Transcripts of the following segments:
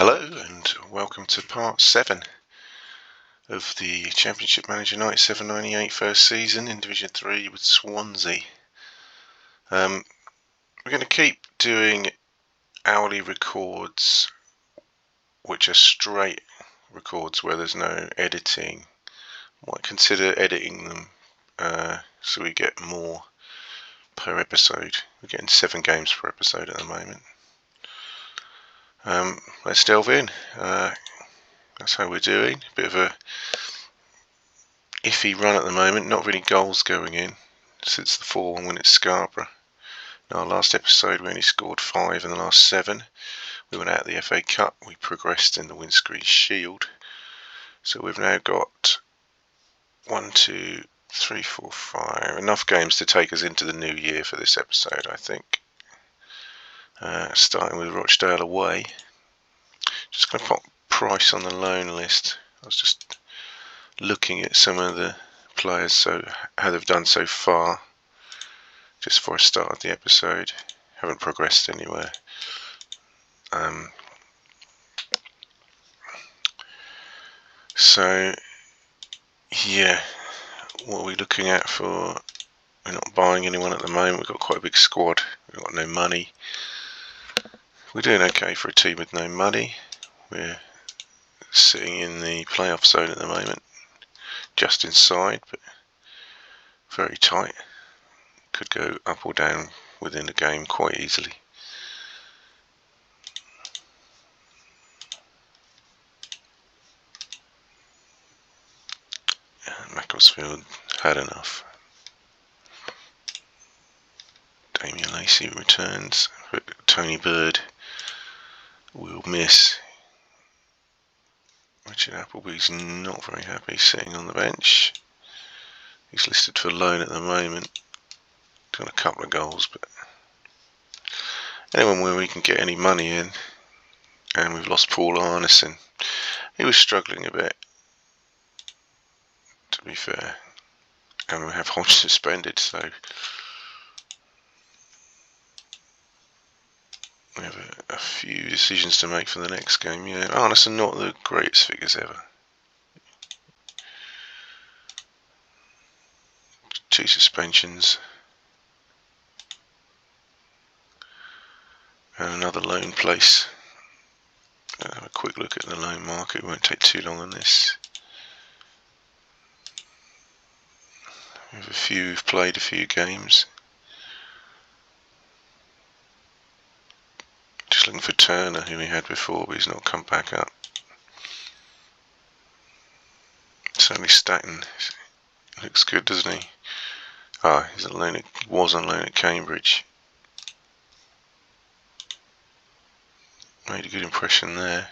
Hello and welcome to part 7 of the Championship Manager 97-98 first season in Division 3 with Swansea. We're going to keep doing hourly records which are straight records where there's no editing. Might consider editing them so we get more per episode. We're getting 7 games per episode at the moment. Let's delve in. That's how we're doing. A bit of a iffy run at the moment. Not really goals going in since the 4-1 win at Scarborough. In our last episode we only scored 5 in the last 7. We went out of the FA Cup. We progressed in the Windscreen Shield. So we've now got 1, 2, 3, 4, 5. Enough games to take us into the new year for this episode, I think. Starting with Rochdale away. Just going to pop Price on the loan list. I was just looking at some of the players, so how they've done so far, just before I started the episode. Haven't progressed anywhere. So yeah, what are we looking at for? We're not buying anyone at the moment. We've got quite a big squad. We've got no money. We're doing okay for a team with no money. We're sitting in the playoff zone at the moment, just inside, but very tight. Could go up or down within the game quite easily. Macclesfield had enough. Damien Lacey returns, but Tony Bird will miss. Richard Appleby's not very happy sitting on the bench. He's listed for loan at the moment. Got a couple of goals, but anyone where we can get any money in. And we've lost Paul Arneson. He was struggling a bit, to be fair. And we have Hodge suspended, so we have a few decisions to make for the next game. Yeah, Arneson not the greatest figures ever. 2 suspensions. And another loan place. Have a quick look at the loan market. It won't take too long on this. We have a few who've played a few games. Just looking for Turner, who we had before, but he's not come back up. Certainly Staton looks good, doesn't he? He's on loan. Was on loan at Cambridge. Made a good impression there.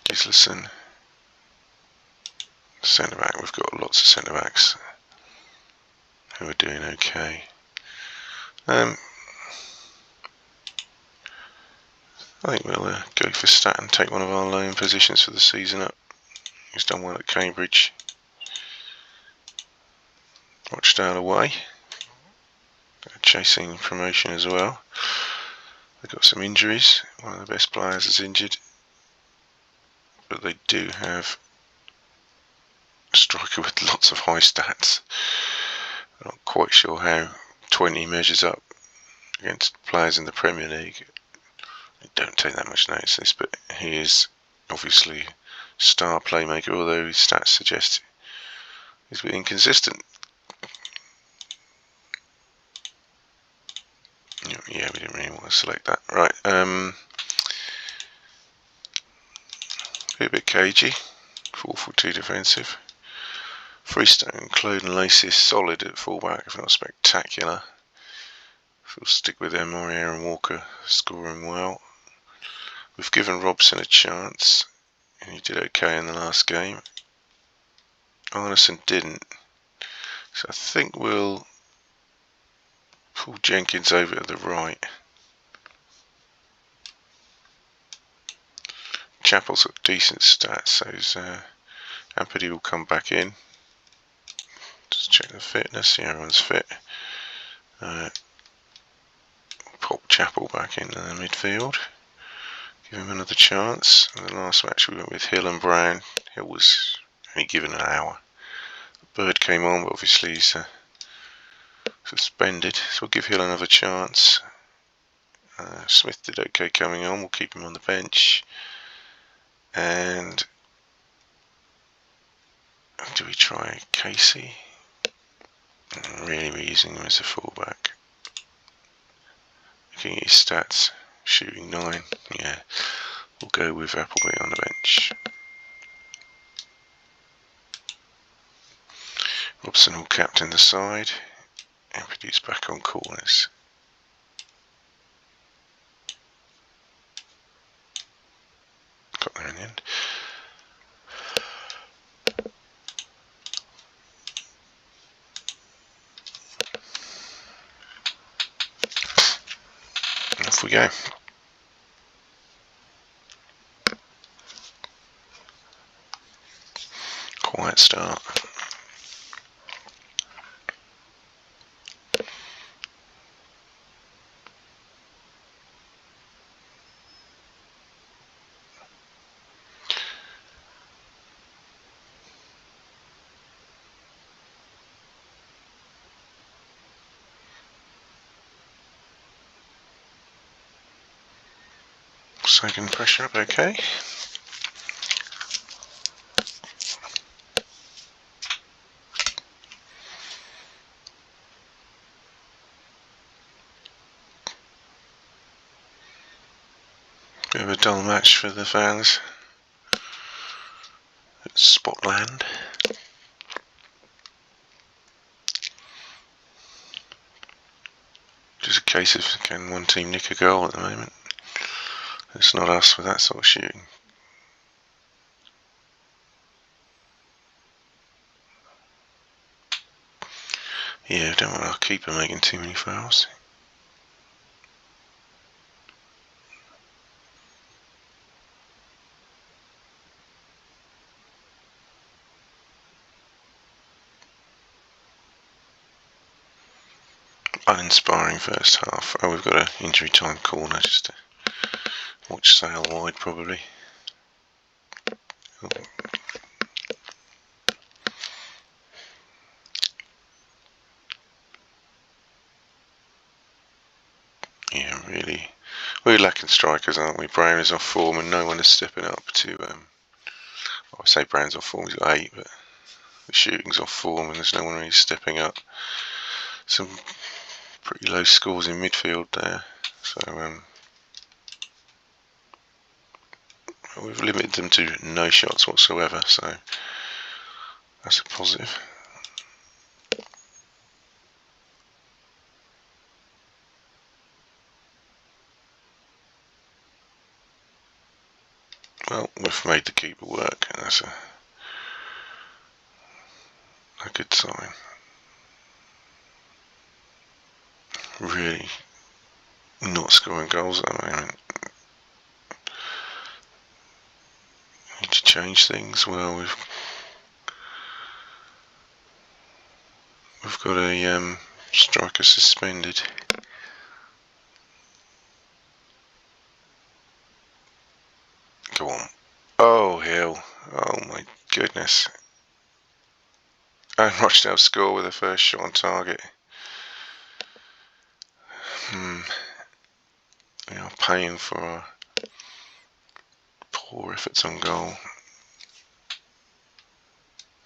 Gislason, centre back. We've got lots of centre backs who are doing okay. I think we'll go for Staton, take one of our loan positions for the season up. He's done well at Cambridge. Rochdale away. Chasing promotion as well. They've got some injuries. One of the best players is injured. But they do have a striker with lots of high stats. I'm not quite sure how 20 measures up against players in the Premier League. I don't take that much notice of this, but he is obviously star playmaker, although his stats suggest he's a bit inconsistent. Yeah, we didn't really want to select that. Right, a bit cagey. 4-4-2 defensive. Freestone, Claude and Lacey is solid at fullback, if not spectacular. We'll stick with them. Orient and Walker scoring well. We've given Robson a chance, and he did okay in the last game. Arneson didn't. So I think we'll pull Jenkins over to the right. Chappell's got decent stats, so Ampady will come back in. Just check the fitness. Yeah, everyone's fit. pop Chapel back into the midfield. Give him another chance. In the last match we went with Hill and Brown. Hill was only given an hour. Bird came on, but obviously he's suspended, so we'll give Hill another chance. Smith did okay coming on, we'll keep him on the bench. And do we try Casey? Really, we're using him as a fullback. Looking at his stats, shooting 9. Yeah, we'll go with Appleby on the bench. Robson will captain the side and produce back on corners. Got there in the end. Off we go. Quiet start. Second pressure up, okay. Bit of a dull match for the fans at Spotland. Just a case of can one team nick a goal at the moment. It's not us with that sort of shooting. Yeah, don't want our keeper making too many fouls. Uninspiring first half. Oh, we've got an injury time corner just to watch sail wide probably. Oh. Yeah, really. We're lacking strikers, aren't we? Brown is off form and no one is stepping up to I say Brown's off form, he's got 8, but the shooting's off form and there's no one really stepping up. Some pretty low scores in midfield there, so we've limited them to no shots whatsoever, so that's a positive. Well, we've made the keeper work, and that's a good sign. Really not scoring goals at the moment. Need to change things. Well, we've got a striker suspended. Go on. Oh, Hill. Oh my goodness. And Rochdale score with the first shot on target. We are paying for our poor efforts on goal.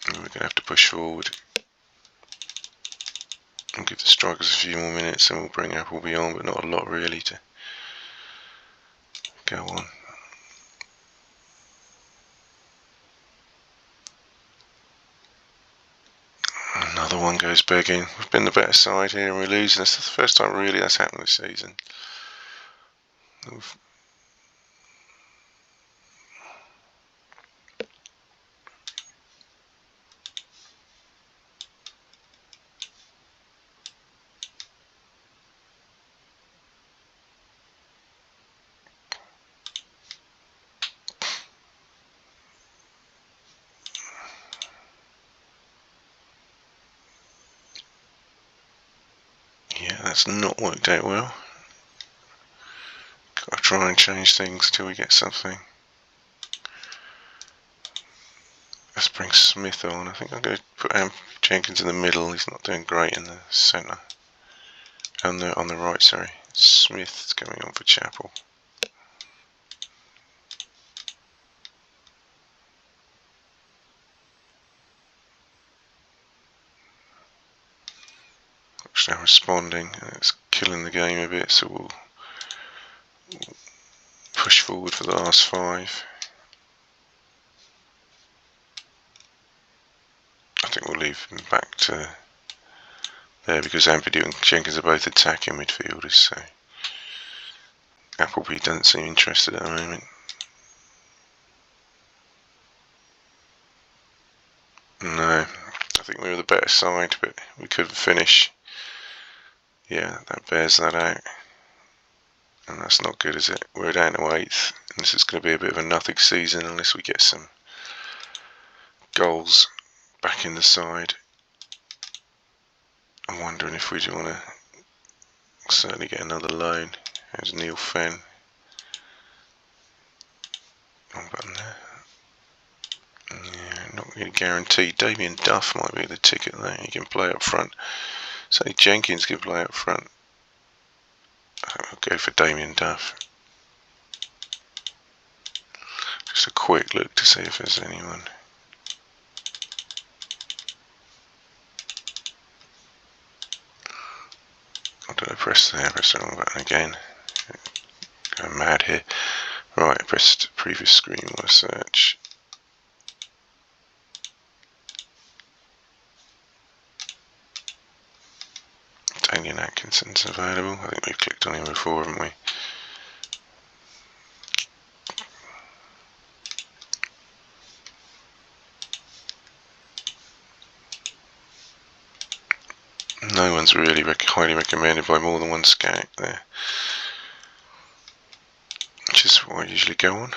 And we're going to have to push forward and give the strikers a few more minutes and we'll bring Appleby on, but not a lot really to go on. Another one goes begging. We've been the better side here and we're losing. This is the first time really that's happened this season. Yeah, that's not worked out well. try and change things till we get something. Let's bring Smith on. I think I'm going to put Jenkins in the middle. He's not doing great in the centre. On the right, sorry. Smith's coming on for Chapel. Now responding, and it's killing the game a bit, so we'll push forward for the last 5. I think we'll leave him back to there because Ampadu and Jenkins are both attacking midfielders, so Appleby doesn't seem interested at the moment. No, I think we were the better side, but we couldn't finish. Yeah, that bears that out. And that's not good, is it? We're down to 8th, and this is going to be a bit of a nothing season unless we get some goals back in the side. I'm wondering if we do want to certainly get another loan. There's Neil Fenn. Wrong button there. Yeah, not really guaranteed. Damien Duff might be the ticket there. He can play up front. Say Jenkins can play up front. I'll go for Damien Duff. Just a quick look to see if there's anyone. What did I press there? Press the wrong button again. Going mad here. Right, I pressed previous screen with a search. Daniel Atkinson's available. I think we've clicked on him before, haven't we? No one's really highly recommended by more than one scout there, which is what I usually go on.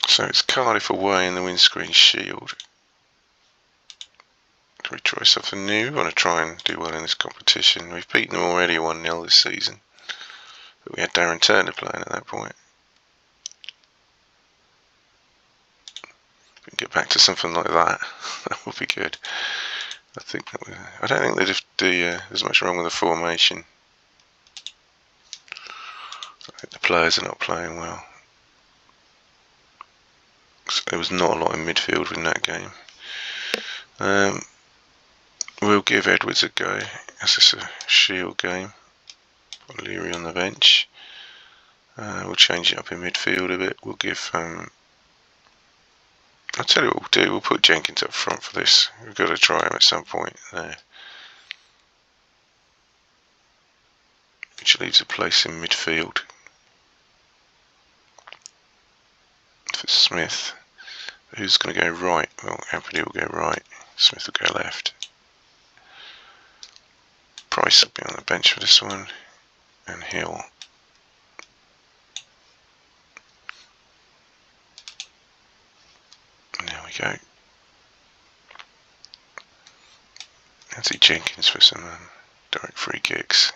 So it's Cardiff away in the windscreen shield. Do we try something new? We want to try and do well in this competition. We've beaten them already 1-0 this season, but we had Darren Turner playing at that point. If we can get back to something like that, that would be good. I don't think there's much wrong with the formation. I think the players are not playing well. So there was not a lot in midfield in that game. We'll give Edwards a go. As this a shield game. Put Leary on the bench. We'll change it up in midfield a bit. We'll give. I'll tell you what we'll do. We'll put Jenkins up front for this. We've got to try him at some point there. Which leaves a place in midfield for Smith. Who's going to go right? Well, Ampadu will go right. Smith will go left. Price will be on the bench for this one. And Hill. And there we go. Nancy Jenkins for some direct free kicks.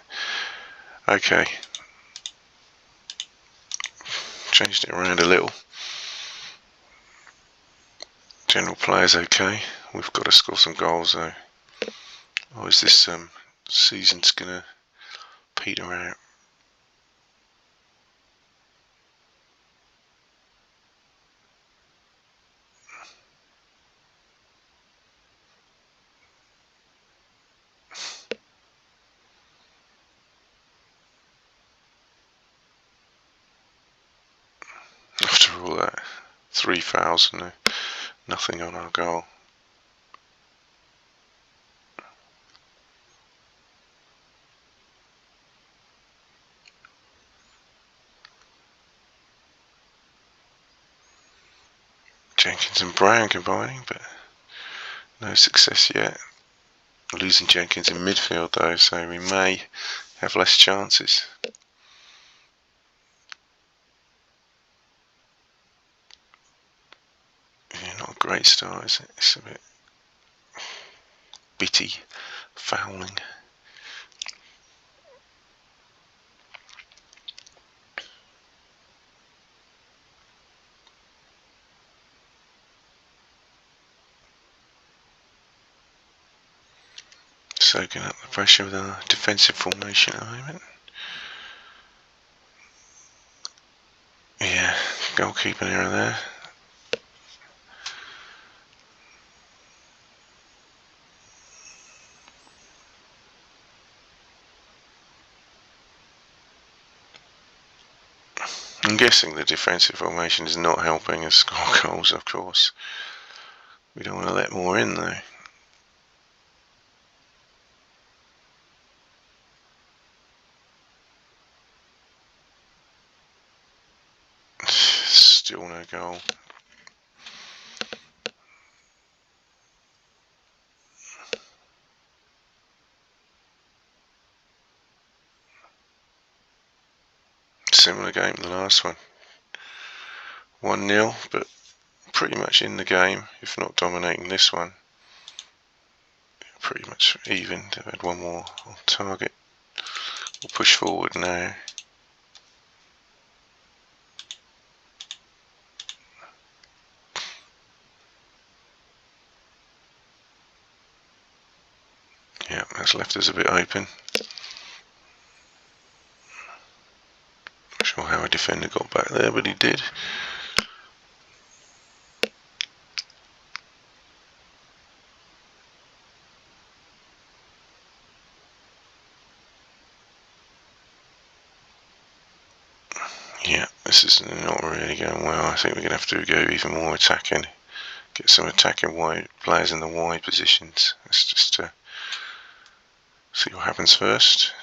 Okay. Changed it around a little. General player's okay. We've got to score some goals though. Or is this season's gonna peter out? After all that, 3 fouls and nothing on our goal. Jenkins and Brown combining, but no success yet. Losing Jenkins in midfield though, so we may have less chances. Yeah, not a great start, is it? It's a bit bitty fouling. Soaking up the pressure with our defensive formation at the moment. Yeah, goalkeeping error there. I'm guessing the defensive formation is not helping us score goals, of course. We don't want to let more in though. Still no goal. Similar game to the last one. 1-0, but pretty much in the game, if not dominating this one. Pretty much even. They've had one more on target. We'll push forward now. Yeah, that's left us a bit open. Not sure how a defender got back there, but he did. Yeah, this is not really going well. I think we're going to have to go even more attacking. Get some attacking wide players in the wide positions. Let's just see what happens first.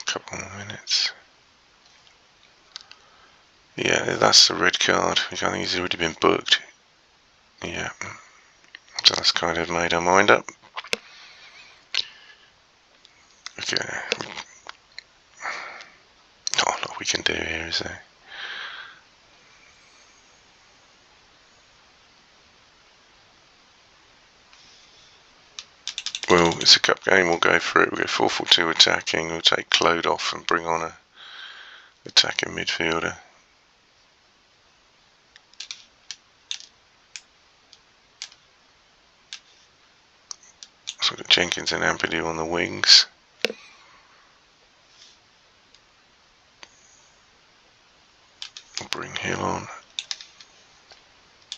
Couple more minutes. Yeah, that's the red card. I think he's already been booked. Yeah, so that's kind of made our mind up. Okay. Not a lot we can do here, is there? Well, it's a cup game, we'll go for it. We'll go 4-4-2 attacking, we'll take Claude off and bring on a attacking midfielder. So we've got Jenkins and Ampadu on the wings. We'll bring Hill on.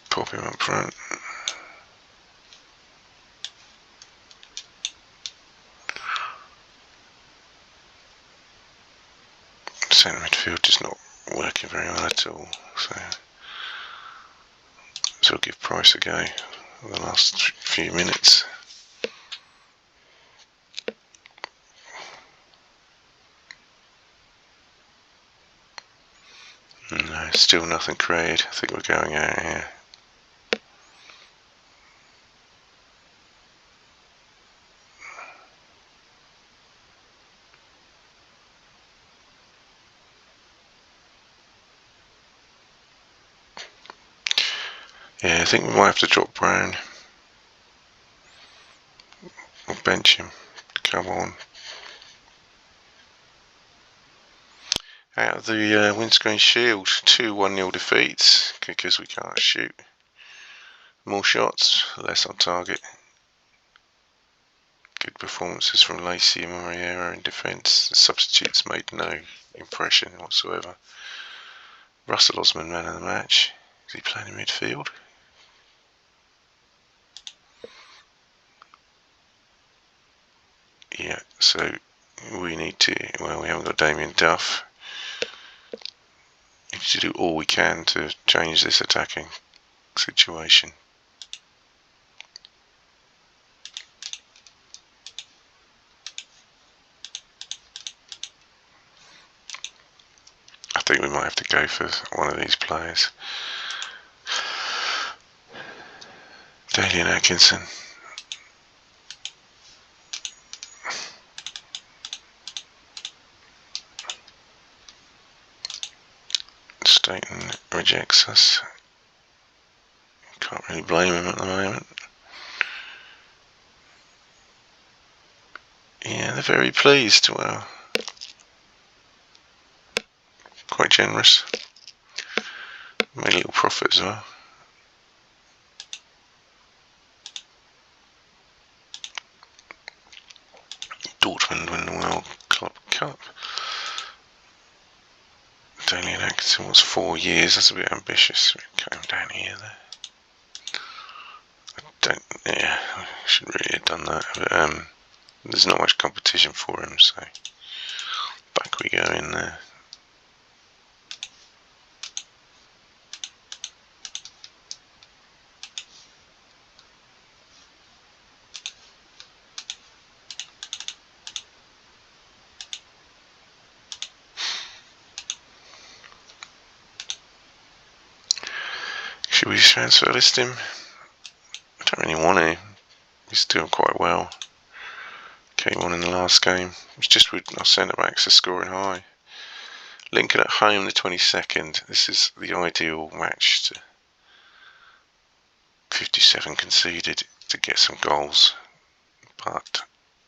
Pop him up front. Centre midfield just not working very well at all. So we'll give Price a go for the last few minutes. No, still nothing created. I think we're going out here. Yeah, I think we might have to drop Brown. Or bench him. Come on. Out of the windscreen shield, 2 1-0 defeats because we can't shoot. More shots, less on target. Good performances from Lacey and Moriera in defence. The substitutes made no impression whatsoever. Russell Osman, man of the match. Is he playing in midfield? Yeah, so we need to, well, we haven't got Damien Duff. We need to do all we can to change this attacking situation. I think we might have to go for one of these players. Daly and Atkinson. Staten rejects us. Can't really blame him at the moment. Yeah, they're very pleased. Well, quite generous. Made a little profit as well. Dortmund win the World Club Cup. Daly and Atkinson was 4 years. That's a bit ambitious. Cut him down here there. I should really have done that. But there's not much competition for him, so back we go in there. Should we transfer list him? I don't really want to. He's doing quite well. Came on in the last game. It was just with our centre backs are scoring high. Lincoln at home the 22nd. This is the ideal match to 57 conceded to get some goals, but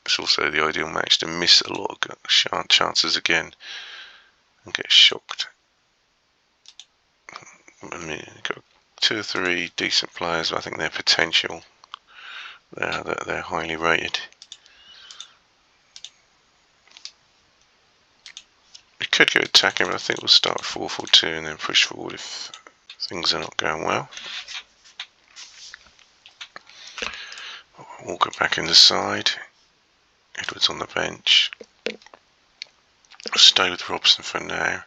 it's also the ideal match to miss a lot of chances again and get shocked. I mean, got 2 or 3 decent players, but I think their potential, they're highly rated. We could go attacking, but I think we'll start with 4-4-2 and then push forward if things are not going well. Walker back in the side. Edwards on the bench. I'll stay with Robson for now.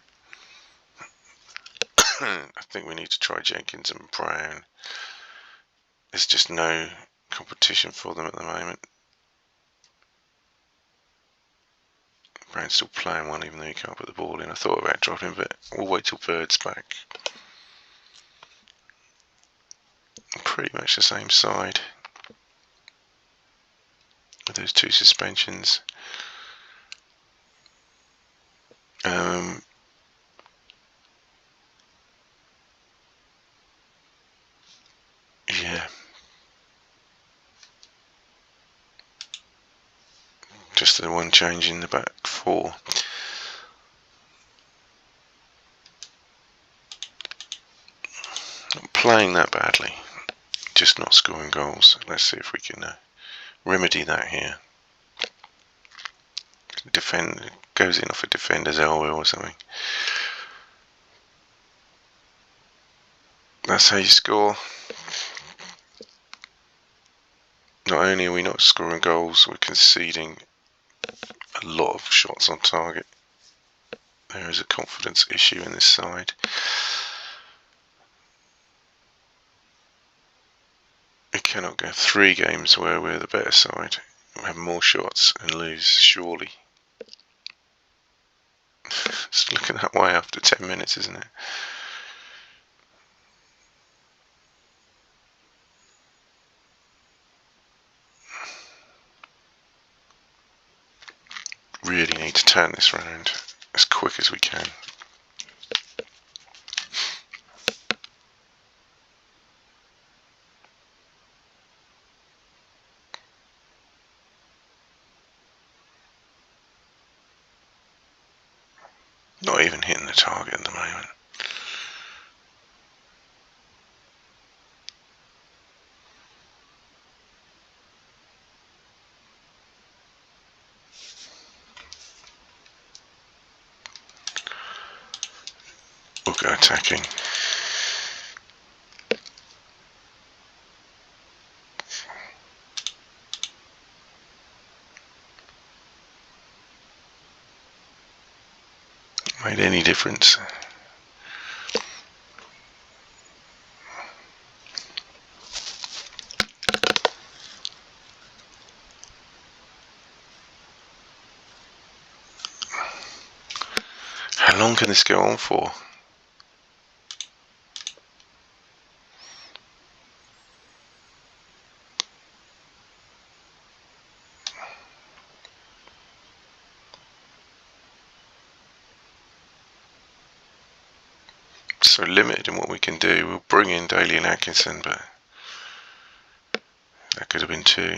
I think we need to try Jenkins and Brown. There's just no competition for them at the moment. Brown's still playing one even though he can't put the ball in. I thought about dropping, but we'll wait till Bird's back. Pretty much the same side with those 2 suspensions. Yeah. Just the one change in the back 4. Not playing that badly, just not scoring goals. Let's see if we can remedy that here. Defend goes in off a defender's elbow or something. That's how you score. Not only are we not scoring goals, we're conceding a lot of shots on target. There is a confidence issue in this side. We cannot go 3 games where we're the better side. We have more shots and lose, surely. It's looking that way after 10 minutes, isn't it? Really need to turn this round as quick as we can. Not even hitting the target at the moment. We'll go attacking. Made any difference? How long can this go on for? so limited in what we can do. We'll bring in Daly and Atkinson, but that could have been two.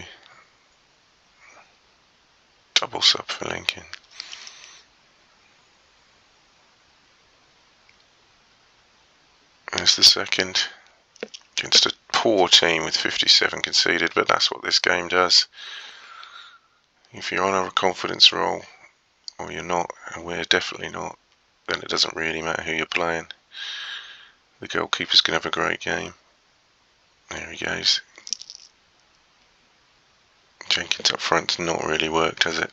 Double sub for Lincoln. There's the second. Against a poor team with 57 conceded, but that's what this game does. If you're on a confidence roll, or you're not, and we're definitely not, then it doesn't really matter who you're playing. The goalkeeper's going to have a great game. There he goes. Jenkins up front's not really worked, has it?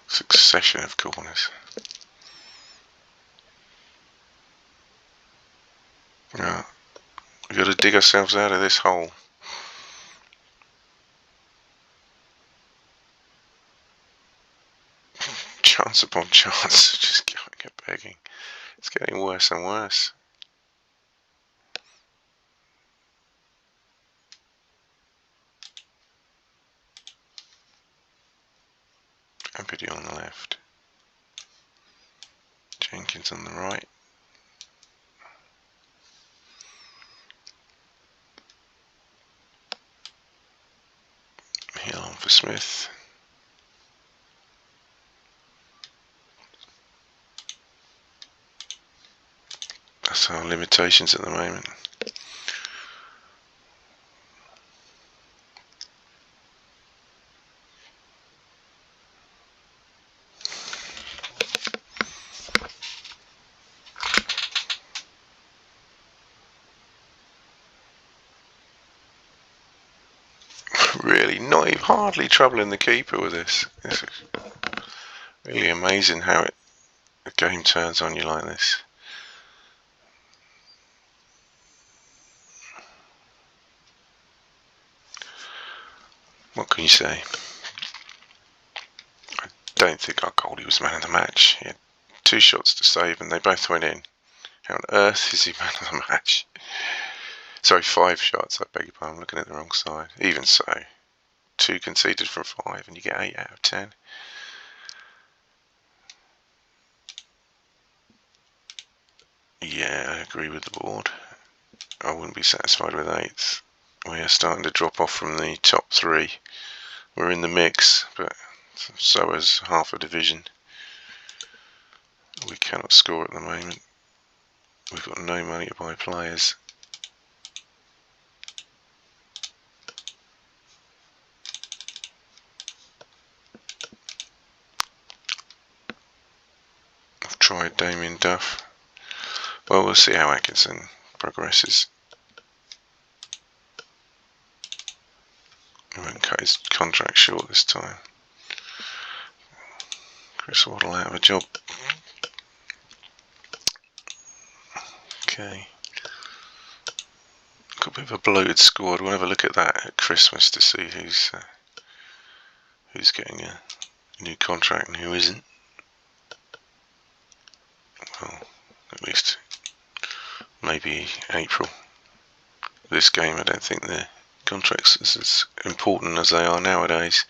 Succession of corners. Right. We've got to dig ourselves out of this hole. Chance upon chance, just going and begging. It's getting worse and worse. Ampedy on the left. Jenkins on the right. Hill on for Smith. That's our limitations at the moment. Really, not even hardly troubling the keeper with this. This is really amazing how the game turns on you like this. What can you say? I don't think our goalie was man of the match. He had 2 shots to save and they both went in. How on earth is he man of the match? Sorry, 5 shots, I beg your pardon, I'm looking at the wrong side. Even so, 2 conceded from 5 and you get 8 out of 10. Yeah, I agree with the board. I wouldn't be satisfied with 8th. We are starting to drop off from the top 3. We're in the mix, but so is half a division. We cannot score at the moment. We've got no money to buy players. I've tried Damien Duff. Well, we'll see how Atkinson progresses. He won't cut his contract short this time. Chris Waddle out of a job. Okay. Got a bit of a bloated squad. We'll have a look at that at Christmas to see who's getting a new contract and who isn't. Well, at least maybe April. This game, I don't think the contracts is as important as they are nowadays.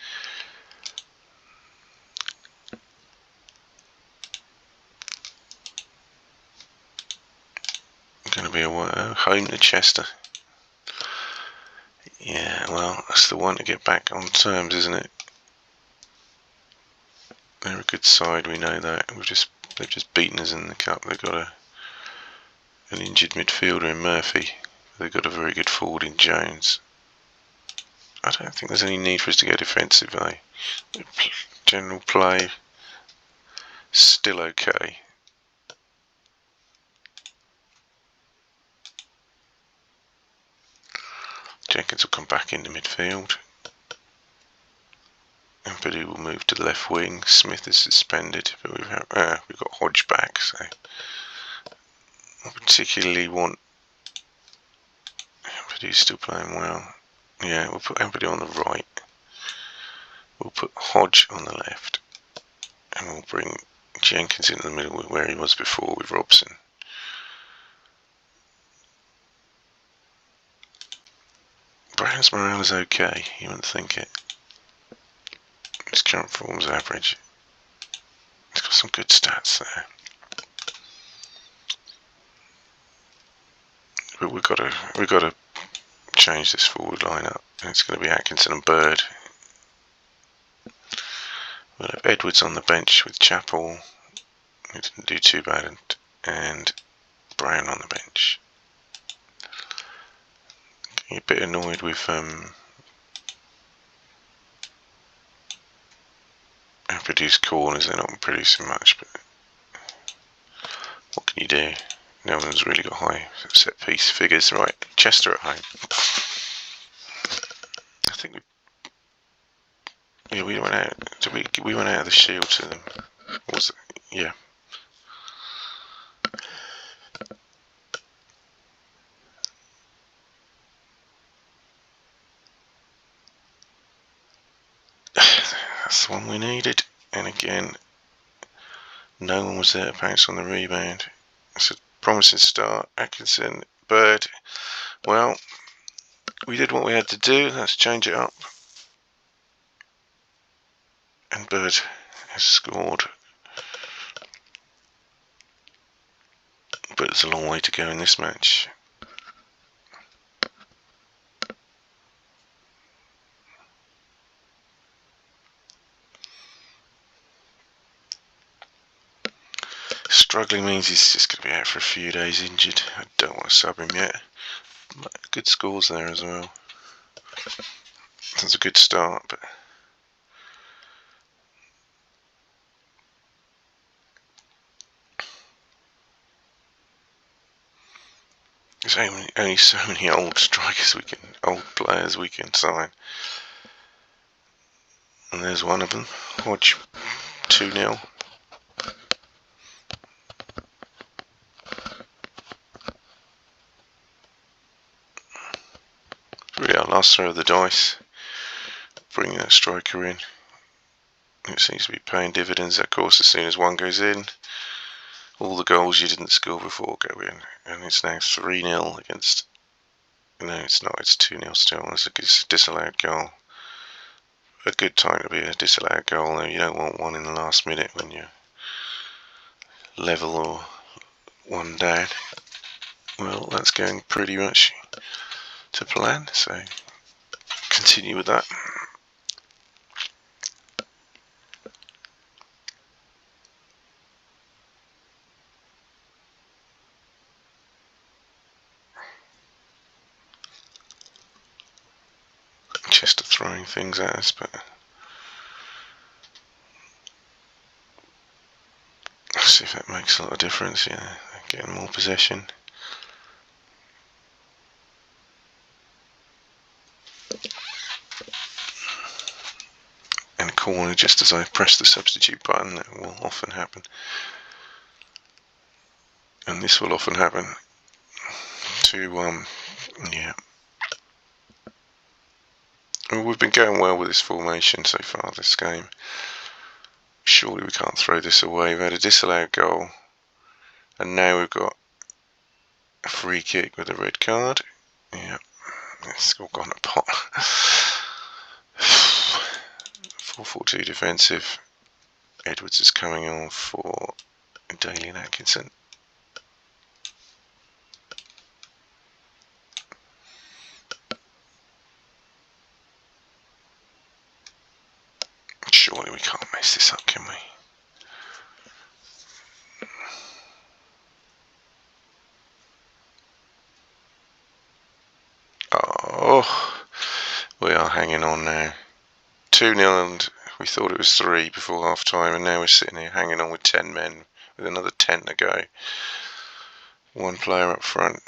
Going to be a home to Chester. Yeah, well, that's the one to get back on terms, isn't it? They're a good side, we know that. They've just beaten us in the cup. They've got an injured midfielder in Murphy. They've got a very good forward in Jones. I don't think there's any need for us to go defensive, though. General play, still okay. Jenkins will come back into midfield. Ampedy will move to the left wing. Smith is suspended, but we've got Hodge back, so I particularly want Ampedy's still playing well. Yeah, we'll put Ampedy on the right. We'll put Hodge on the left, and we'll bring Jenkins into the middle where he was before with Robson. Brown's morale is okay, you wouldn't think it. His current form's average. He's got some good stats there. But we've got to change this forward lineup, and it's going to be Atkinson and Bird. We'll have Edwards on the bench with Chappell, who didn't do too bad, and Brown on the bench. Getting a bit annoyed with our produced corners. They're not producing much, but what can you do? No one's really got high set piece figures. Right, Chester at home. I think we went out. We went out of the Shield to them. Was it? Yeah. That's the one we needed. And again, no one was there to pounce on the rebound. It's a promising start. Atkinson, Bird. Well, we did what we had to do. Let's change it up. And Bird has scored. But there's a long way to go in this match. Struggling means he's just going to be out for a few days injured. I don't want to sub him yet. But good scores there as well. That's a good start, but there's only so many old strikers old players we can sign. And there's one of them, Hodge, 2-0. Really our last throw of the dice, bringing that striker in. It seems to be paying dividends. Of course, as soon as one goes in, all the goals you didn't score before go in. And it's now 3-0 against... No, it's not. It's 2-0 still. It's a disallowed goal. A good time to be a disallowed goal, though. You don't want one in the last minute when you're level or one down. Well, that's going pretty much to plan, so continue with that. Chester throwing things at us, but let's see if that makes a lot of difference. Yeah, getting more possession. And a corner just as I press the substitute button. That will often happen. And this will often happen to, yeah. Well, we've been going well with this formation so far this game. Surely we can't throw this away. We've had a disallowed goal. And now we've got a free kick with a red card. Yeah, it's all gone to pot. 4-4-2 defensive. Edwards is coming on for Daly and Atkinson. Surely we can't mess this up, can we? Oh, we are hanging on now. 2-0 and we thought it was 3 before half time, and now we're sitting here hanging on with 10 men with another 10 to go. One player up front.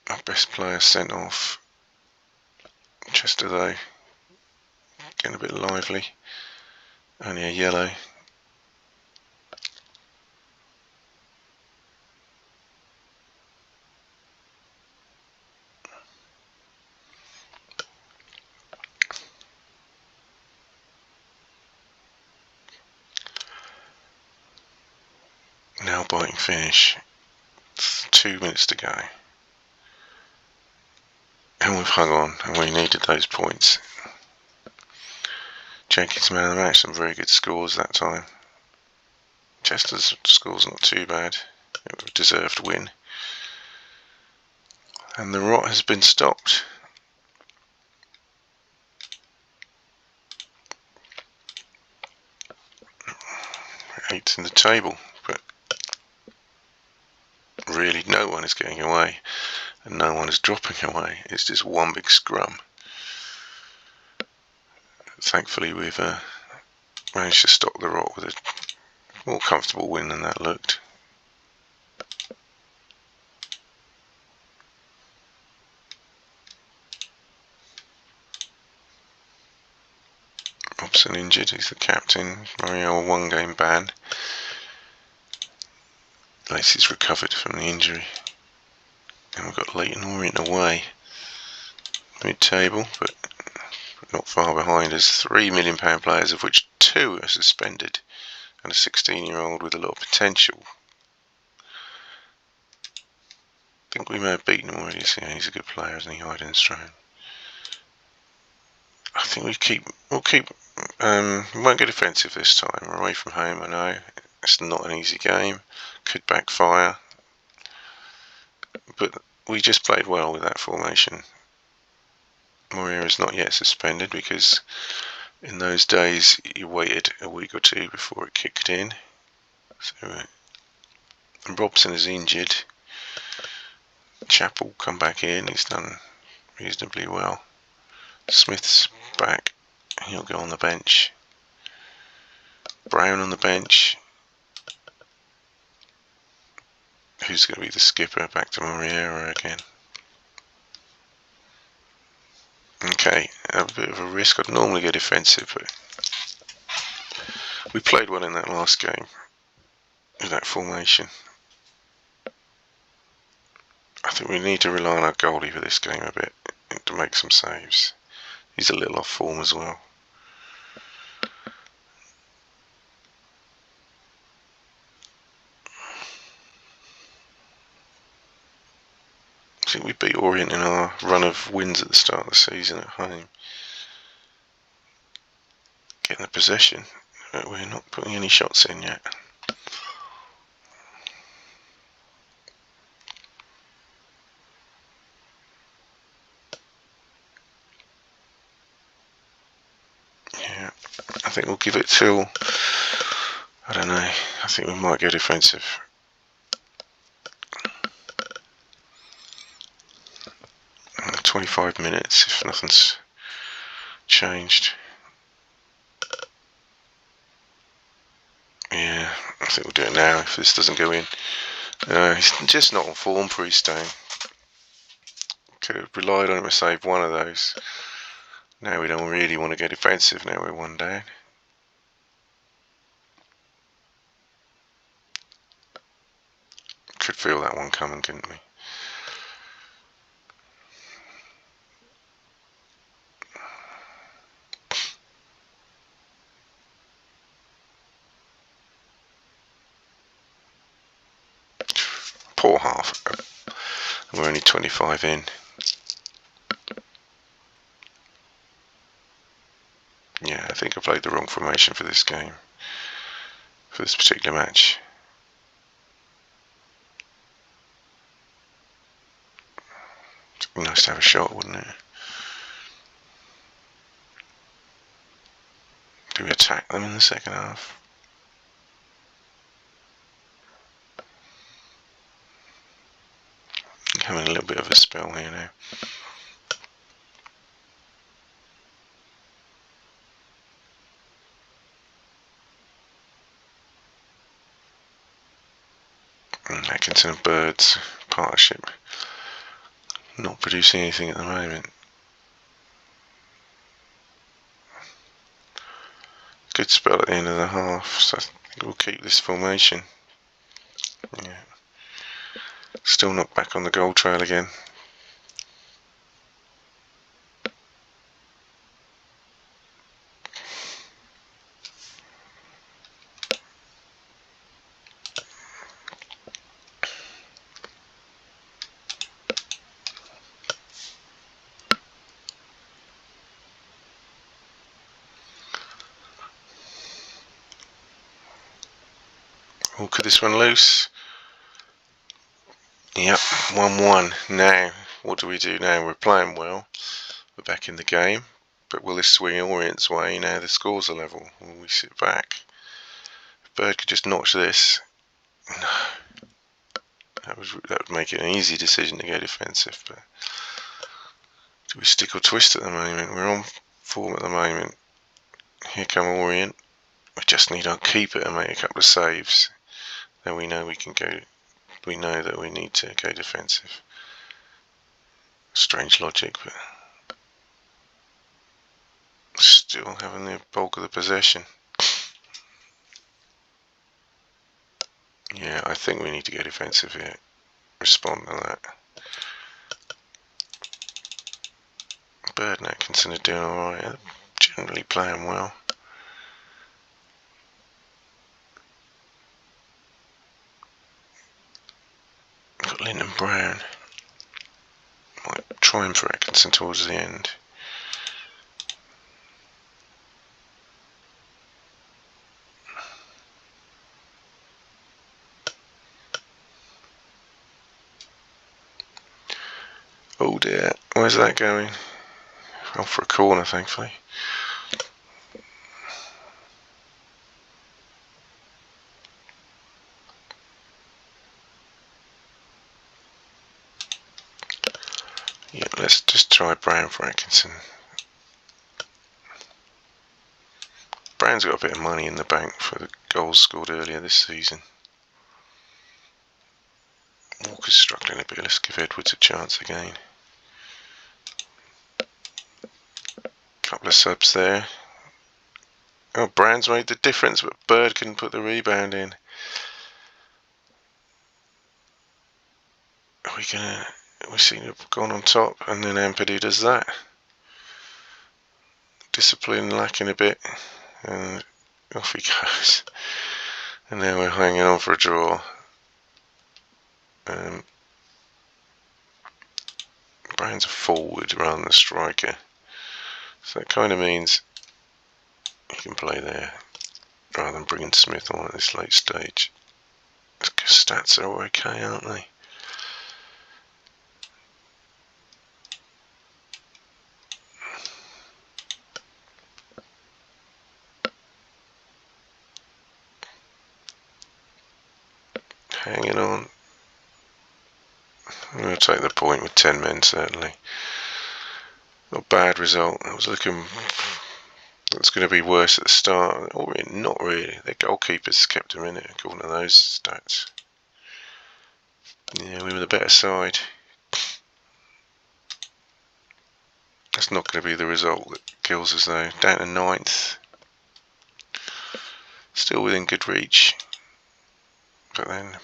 Our best player sent off. Chester though, getting a bit lively. Only a yellow. Nail biting finish. 2 minutes to go. And we've hung on, and we needed those points. Jenkins man of the match, some very good scores that time. Chester's score's not too bad. It was a deserved win. And the rot has been stopped. 8th in the table, but really no one is getting away and no one is dropping away. It's just one big scrum. Thankfully we've managed to stop the rot with a more comfortable win than that looked. Robson injured, he's the captain. Mario, a 1-game ban. Lacey's recovered from the injury. And we've got Leyton Orient away. Mid-table, but not far behind us. £3 million players, of which 2 are suspended. And a 16-year-old with a lot of potential. I think we may have beaten him already, so yeah, he's a good player, isn't he, Heidenstone? I think we'll keep, we won't get offensive this time. We're away from home, I know. It's not an easy game. Could backfire. But we just played well with that formation. Moria is not yet suspended because in those days you waited a week or two before it kicked in. So Robson is injured. Chappell come back in. He's done reasonably well. Smith's back. He'll go on the bench. Brown on the bench. Who's going to be the skipper? Back to Moriera again. Okay, a bit of a risk. I'd normally go defensive, but we played well in that last game with that formation. I think we need to rely on our goalie for this game a bit to make some saves. He's a little off form as well. I think we beat Orient in our run of wins at the start of the season at home. Getting the possession, but we're not putting any shots in yet. Yeah, I think we'll give it till, I don't know, I think we might go defensive. And 25 minutes if nothing's changed. Yeah, I think we'll do it now if this doesn't go in. He's just not on form, Priestone. Could have relied on him to save one of those. Now we don't really want to go defensive now we're 1 down. Could feel that one coming, couldn't we? Poor half. We're only 25 in. Yeah, I think I played the wrong formation for this game. For this particular match. It'd be nice to have a shot, wouldn't it? Do we attack them in the second half? Having a little bit of a spell here now. Atkinson and Birds partnership not producing anything at the moment. Good spell at the end of the half, so I think we'll keep this formation. Yeah. Still not back on the goal trail again. We'll cut this one loose. Yep, 1-1. Now, what do we do now? We're playing well. We're back in the game. But will this swing Orient's way? Now the scores are level. Will we sit back? If Bird could just notch this. No. That would make it an easy decision to go defensive. But do we stick or twist at the moment? We're on form at the moment. Here come Orient. We just need our keeper to make a couple of saves. Then we know we can go. We know that we need to go defensive. Strange logic, but still having the bulk of the possession. Yeah, I think we need to go defensive here. Respond to that. Bird and Atkinson are doing alright. Generally playing well. Got Leyton and Brown. Might try him for Atkinson towards the end. Oh dear, where's that going? Off for a corner, thankfully. Yeah, let's just try Brown for Atkinson. Brown's got a bit of money in the bank for the goals scored earlier this season. Walker's struggling a bit. Let's give Edwards a chance again. Couple of subs there. Oh, Brown's made the difference, but Bird couldn't put the rebound in. Are we gonna? We seem to have gone on top, and then Ampadu does that. Discipline lacking a bit, and off he goes. And now we're hanging on for a draw. Brown's a forward rather than a striker, so that kind of means he can play there rather than bringing Smith on at this late stage. Stats are okay, aren't they? Hanging on. We'll take the point with 10 men, certainly. Not a bad result. I was looking. It's going to be worse at the start. Or not really. Their goalkeepers kept them in it, according to those stats. Yeah, we were the better side. That's not going to be the result that kills us, though. Down to 9th. Still within good reach. But then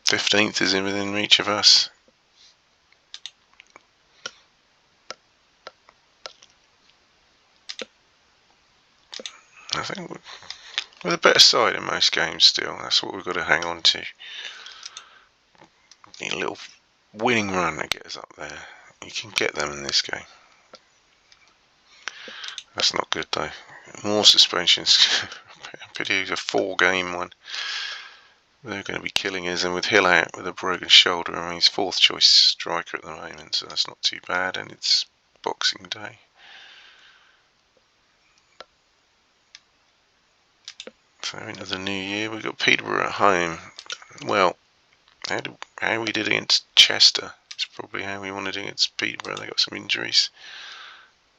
15th is within reach of us. I think we're the better side in most games still. That's what we've got to hang on to. Need a little winning run to get us up there. You can get them in this game. That's not good though. More suspensions. Peterborough, a 4-game one. They're going to be killing us, and with Hill out with a broken shoulder, I mean he's 4th choice striker at the moment, so that's not too bad, and it's Boxing Day. So into the new year, we've got Peterborough at home. Well, how we did against Chester is probably how we wanted against Peterborough. They got some injuries.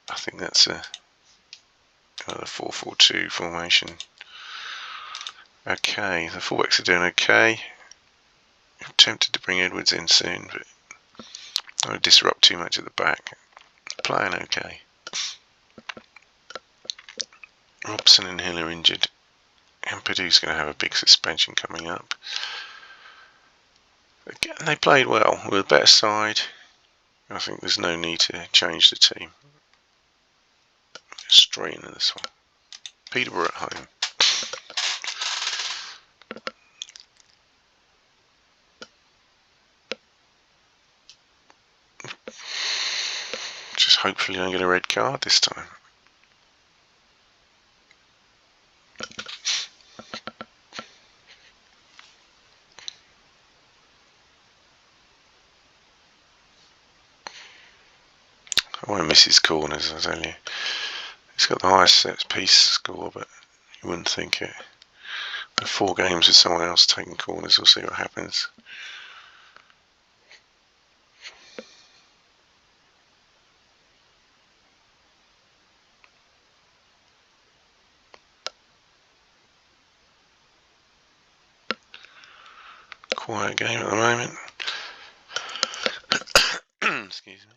I think that's another 4-4-2 formation. Okay, the fullbacks are doing okay. I'm tempted to bring Edwards in soon, but I would disrupt too much at the back. Playing okay. Robson and Hill are injured. Ampadu's going to have a big suspension coming up. Again, they played well. We're the better side. I think there's no need to change the team. Straight into this one. Peterborough at home. Just hopefully don't get a red card this time. I won't miss his corners, I tell you. He's got the highest set piece score, but you wouldn't think it. 4 games with someone else taking corners, we'll see what happens. Quiet game at the moment. Excuse me.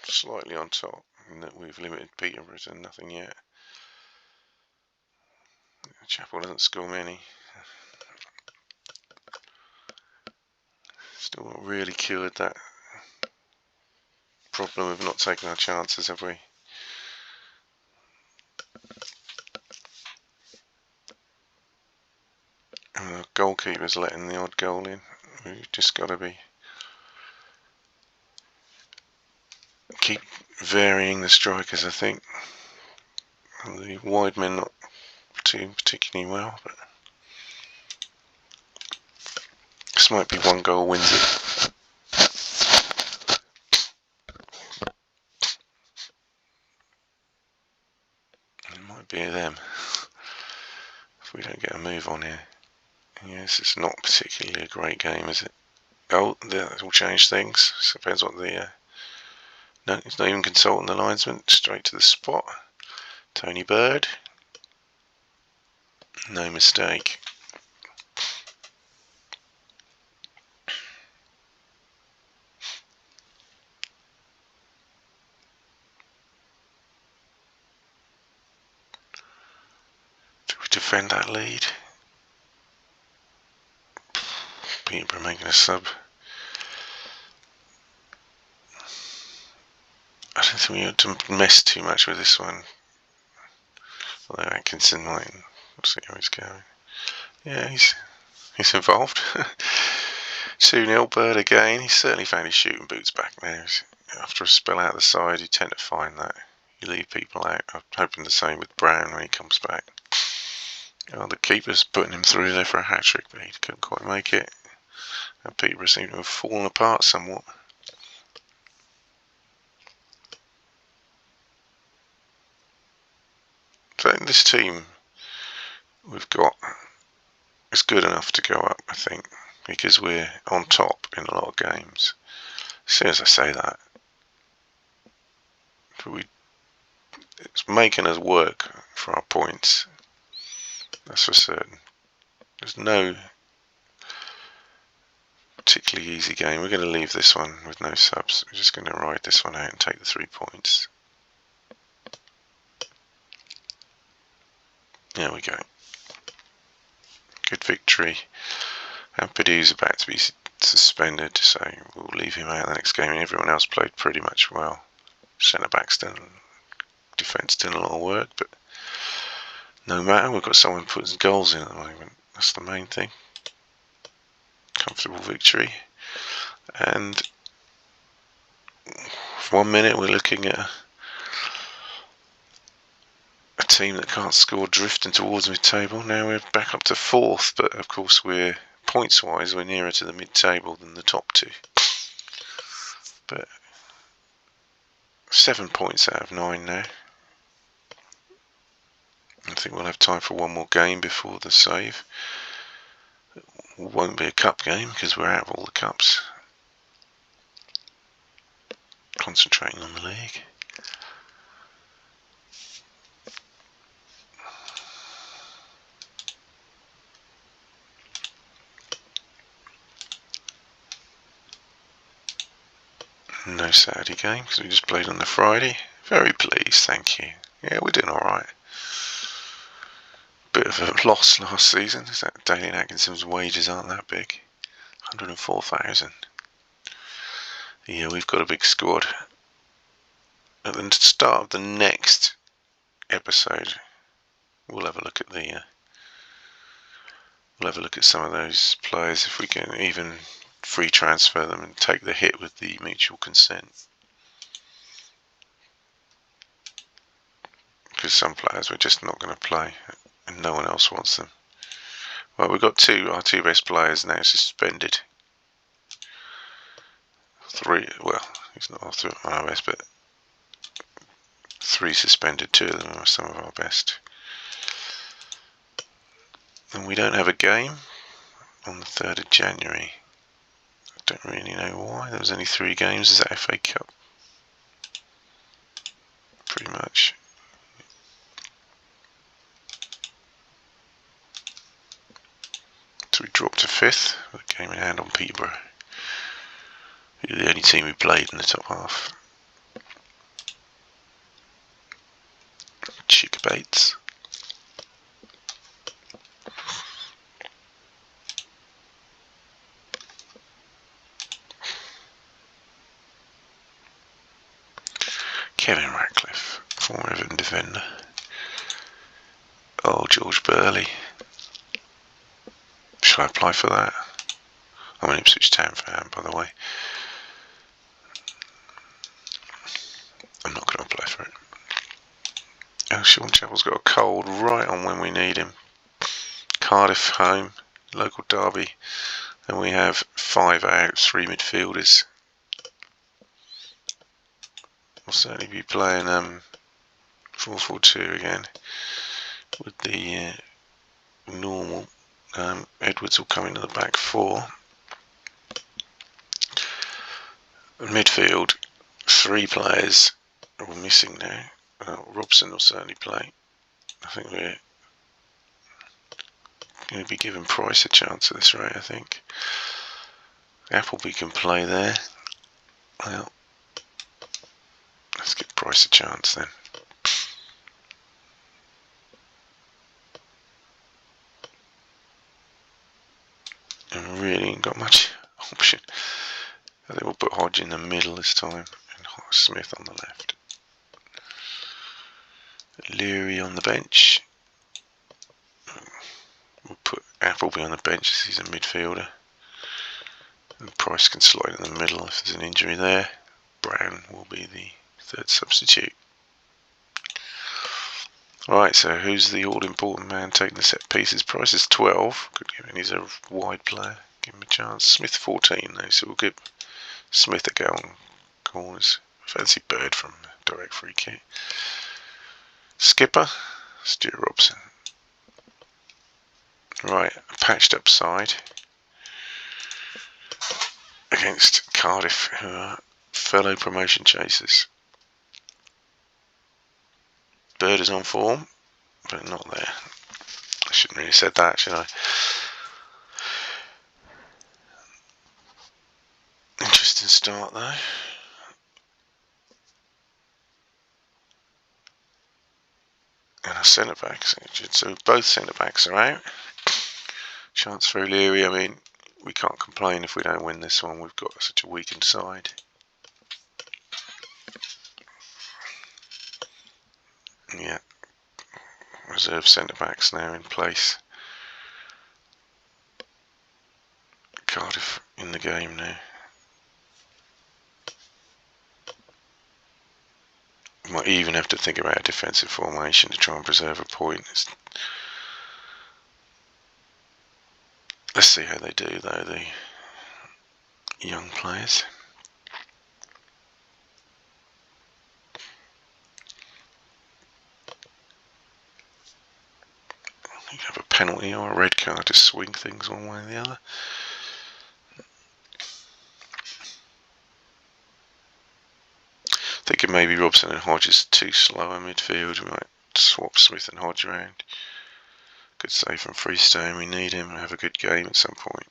Slightly on top, in that we've limited Peterborough to nothing yet. Chapel doesn't score many. Still not really cured that problem of not taking our chances, have we? And the goalkeeper's letting the odd goal in. We've just got to keep varying the strikers, I think. And the wide men not doing particularly well, but this might be 1 goal wins it. It might be them if we don't get a move on here. Yes, it's not particularly a great game, is it? Oh, that will change things. So depends what the... no, he's not even consulting the linesman. Straight to the spot. Tony Bird. No mistake. Do we defend that lead? Peterborough making a sub. I don't think we ought to mess too much with this one. Although Atkinson might. We'll see how he's going. Yeah, he's involved. 2-0 Bird again. He's certainly found his shooting boots back now. After a spell out the side, you tend to find that you leave people out. I'm hoping the same with Brown when he comes back. Oh, the keeper's putting him through there for a hat-trick, but he couldn't quite make it. And Peterborough seemed to have fallen apart somewhat. So this team we've got is good enough to go up, I think, because we're on top in a lot of games. As soon as I say that, it's making us work for our points. That's for certain. There's no particularly easy game. We're going to leave this one with no subs. We're just going to ride this one out and take the 3 points. There we go. Good victory. And Padu's about to be suspended, so we'll leave him out of the next game. And everyone else played pretty much well. Centre back's done, defence doing a lot of work, but no matter, we've got someone putting goals in at the moment. That's the main thing. Comfortable victory. And for 1 minute we're looking at a team that can't score drifting towards mid-table. Now we're back up to 4th, but of course we're points-wise we're nearer to the mid-table than the top 2. But 7 points out of 9 now. I think we'll have time for 1 more game before the save. It won't be a cup game because we're out of all the cups. Concentrating on the league. No Saturday game because we just played on the Friday. Very pleased, thank you. Yeah, we're doing alright. Bit of a loss last season. Is that Daly and Atkinson's wages aren't that big? 104,000. Yeah, we've got a big squad. At the start of the next episode, we'll have a look at some of those players if we can even free transfer them and take the hit with the mutual consent. because some players we're just not going to play and no one else wants them. Well, we've got our two best players now suspended. Three, well, he's not our best, but three suspended. Two of them are some of our best. And we don't have a game on the 3rd of January. I don't really know why. There was only 3 games. Is that FA Cup? Pretty much. So we dropped to 5th with a game in hand on Peterborough. Who are the only team we played in the top half. Chickbaits. Kevin Ratcliffe, former Everton defender. Oh, George Burley. Shall I apply for that? I'm an Ipswich Town fan, by the way. I'm not going to apply for it. Oh, Sean Chappell's got a cold right on when we need him. Cardiff home, local derby. And we have 5 out, 3 midfielders. We'll certainly be playing 4-4-2 again with the normal. Edwards will come into the back 4. Midfield, 3 players are missing now. Robson will certainly play. I think we're going to be giving Price a chance at this rate, I think. Appleby can play there. Well, let's give Price a chance then. And really ain't got much option. I think we'll put Hodge in the middle this time and Smith on the left. Leary on the bench. We'll put Appleby on the bench as he's a midfielder. And Price can slide in the middle if there's an injury there. Brown will be the 3rd substitute. Right, so who's the all-important man taking the set pieces? Price is 12. Could give him, he's a wide player. Give him a chance. Smith 14 though, so we'll give Smith a go on corners. Fancy Bird from direct free kick. Skipper, Stuart Robson. Right, a patched up side against Cardiff, who are fellow promotion chasers. Bird is on form, but not there. I shouldn't really have said that, should I? Interesting start though. And our centre backs injured, so both centre backs are out. Chance for O'Leary. I mean, we can't complain if we don't win this one. We've got such a weakened side. Yeah, reserve centre backs now in place. Cardiff in the game now. Might even have to think about a defensive formation to try and preserve a point. Let's see how they do though, the young players. You can have a penalty or a red card to swing things one way or the other. Thinking maybe Robson and Hodge is too slow in midfield. We might swap Smith and Hodge around. Good save from Freestone. We need him to have a good game at some point.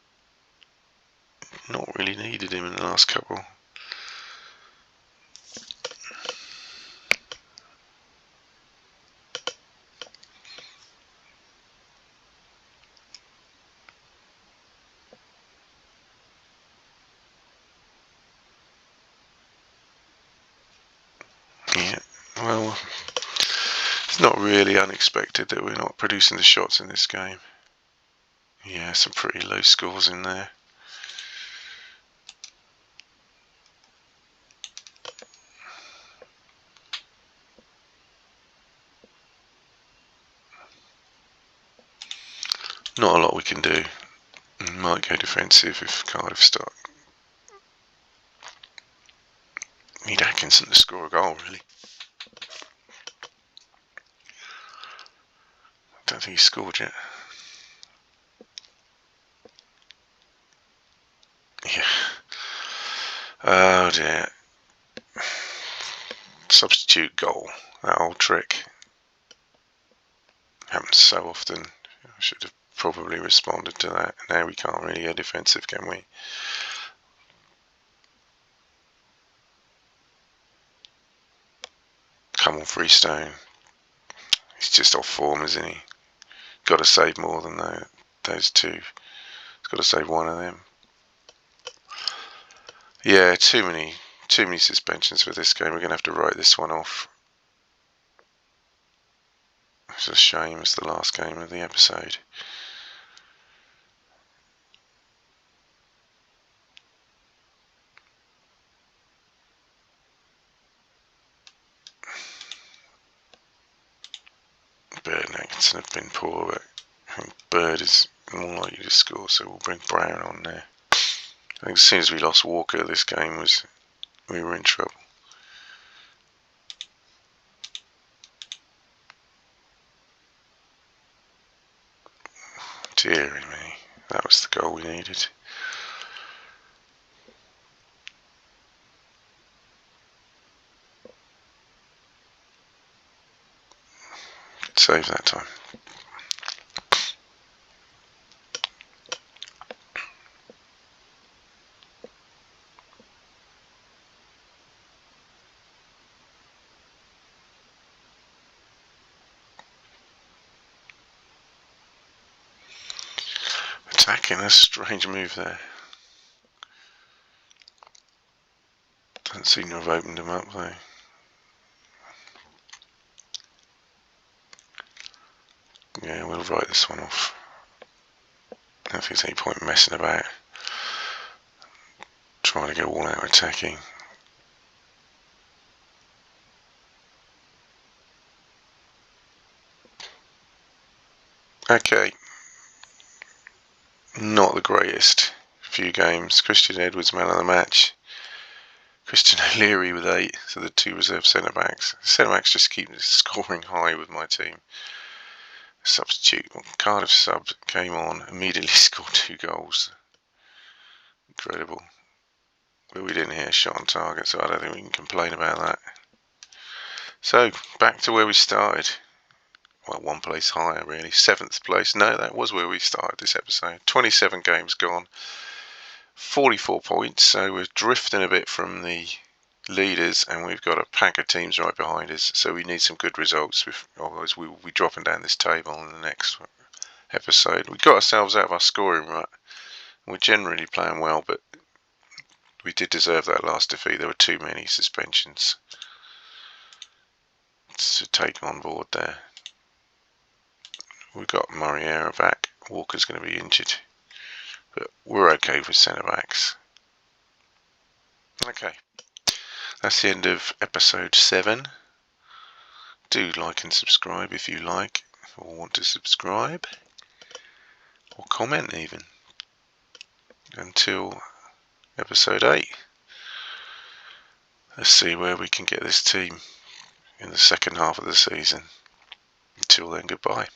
Not really needed him in the last couple. Yeah, well, it's not really unexpected that we're not producing the shots in this game. Yeah, some pretty low scores in there. Not a lot we can do. We might go defensive if Cardiff start. Need Atkinson to score a goal, really. Don't think he's scored yet. Yeah. Oh dear. Substitute goal. That old trick. Happens so often. I should have probably responded to that. Now we can't really go defensive, can we? Come on, Freestone. He's just off form, isn't he? Got to save more than those two. He's got to save one of them. Yeah, too many suspensions for this game. We're going to have to write this one off. It's a shame. It's the last game of the episode. Bird and Atkinson have been poor, but I think Bird is more likely to score, so we'll bring Brown on there. I think as soon as we lost Walker, this game we were in trouble. Deary me, that was the goal we needed. Save that time. Attacking, a strange move there. Doesn't seem to have opened him up though. Yeah, we'll write this one off. I don't think there's any point messing about. Trying to go all out attacking. Okay. Not the greatest few games. Christian Edwards, man of the match. Christian O'Leary with 8, so the 2 reserve centre-backs. The centre-backs just keep scoring high with my team. Substitute. Cardiff sub came on, immediately scored 2 goals. Incredible. But we didn't hit a shot on target, so I don't think we can complain about that. So, back to where we started. Well, 1 place higher, really. 7th place. No, that was where we started this episode. 27 games gone. 44 points, so we're drifting a bit from the leaders, and we've got a pack of teams right behind us, so we need some good results, otherwise we will be dropping down this table in the next episode. We got ourselves out of our scoring rut. We're generally playing well, but we did deserve that last defeat. There were too many suspensions to take on board there. We've got Moriera back. Walker's going to be injured, but we're okay with centre-backs. Okay, that's the end of episode 7. Do like and subscribe if you like or want to subscribe, or comment even. Until episode 8. Let's see where we can get this team in the second half of the season. Until then, goodbye.